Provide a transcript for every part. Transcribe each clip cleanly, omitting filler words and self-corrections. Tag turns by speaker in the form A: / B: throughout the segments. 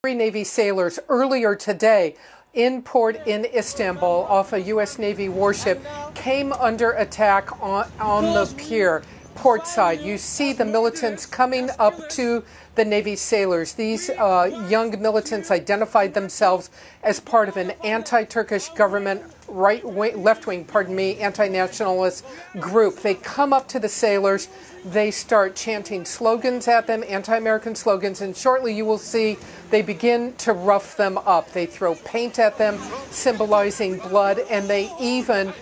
A: Three Navy sailors earlier today in port in Istanbul off a U.S. Navy warship came under attack on the pier, port side. You see the militants coming up to the Navy sailors. These young militants identified themselves as part of an anti-Turkish government, left-wing, anti-nationalist group. They come up to the sailors. They start chanting slogans at them, anti-American slogans, and shortly you will see they begin to rough them up. They throw paint at them, symbolizing blood, and they even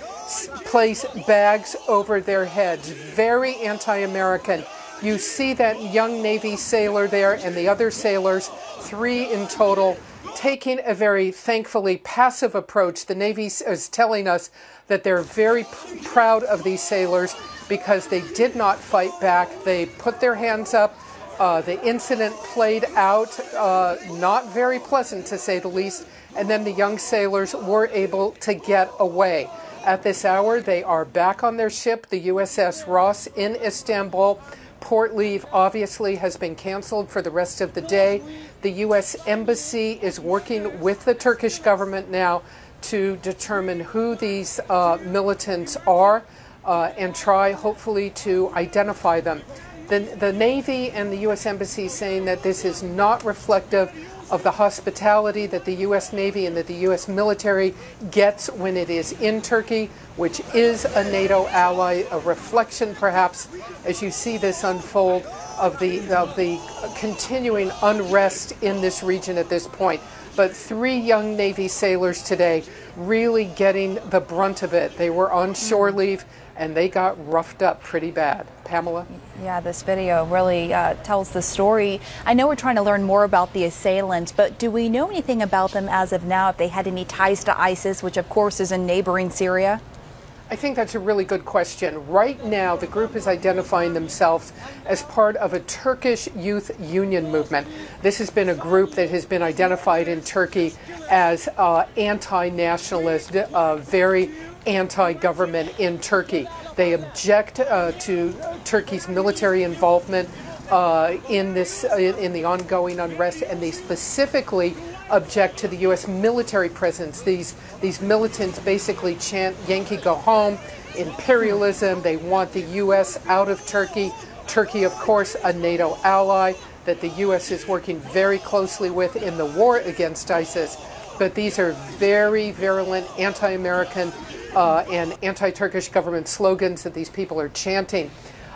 A: place bags over their heads. Very anti-American. You see that young Navy sailor there and the other sailors, 3 in total, taking a very, thankfully, passive approach. The Navy is telling us that they're very proud of these sailors because they did not fight back. They put their hands up. The incident played out, not very pleasant to say the least, and then the young sailors were able to get away. At this hour, they are back on their ship, the USS Ross in Istanbul. Port leave obviously has been canceled for the rest of the day. The U.S. Embassy is working with the Turkish government now to determine who these militants are and try, hopefully, to identify them. The Navy and the U.S. Embassy saying that this is not reflective of the hospitality that the U.S. Navy and that the U.S. military gets when it is in Turkey, which is a NATO ally, a reflection perhaps, as you see this unfold, of the continuing unrest in this region at this point. But 3 young Navy sailors today really getting the brunt of it. They were on shore leave and they got roughed up pretty bad. Pamela?
B: Yeah, this video really tells the story. I know we're trying to learn more about the assailants, but do we know anything about them as of now, if they had any ties to ISIS, which of course is in neighboring Syria?
A: I think that's a really good question. Right now, the group is identifying themselves as part of a Turkish youth union movement. This has been a group that has been identified in Turkey as anti-nationalist, very anti-government in Turkey. They object to Turkey's military involvement in the ongoing unrest, and they specifically object to the U.S. military presence. These militants basically chant "Yankee go home," imperialism. They want the U.S. out of Turkey. Turkey, of course, a NATO ally that the U.S. is working very closely with in the war against ISIS. But these are very virulent anti-American and anti-Turkish government slogans that these people are chanting.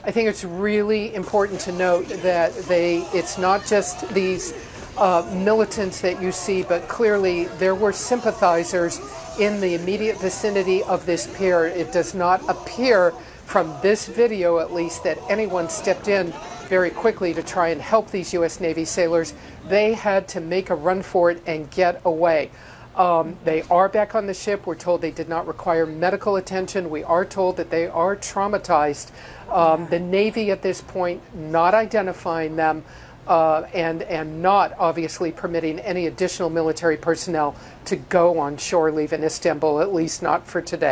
A: I think it's really important to note that it's not just these militants that you see, but clearly there were sympathizers in the immediate vicinity of this pier. It does not appear from this video, at least, that anyone stepped in very quickly to try and help these U.S. Navy sailors. They had to make a run for it and get away. They are back on the ship. We're told they did not require medical attention. We are told that they are traumatized. The Navy at this point not identifying them and not obviously permitting any additional military personnel to go on shore leave in Istanbul, at least not for today.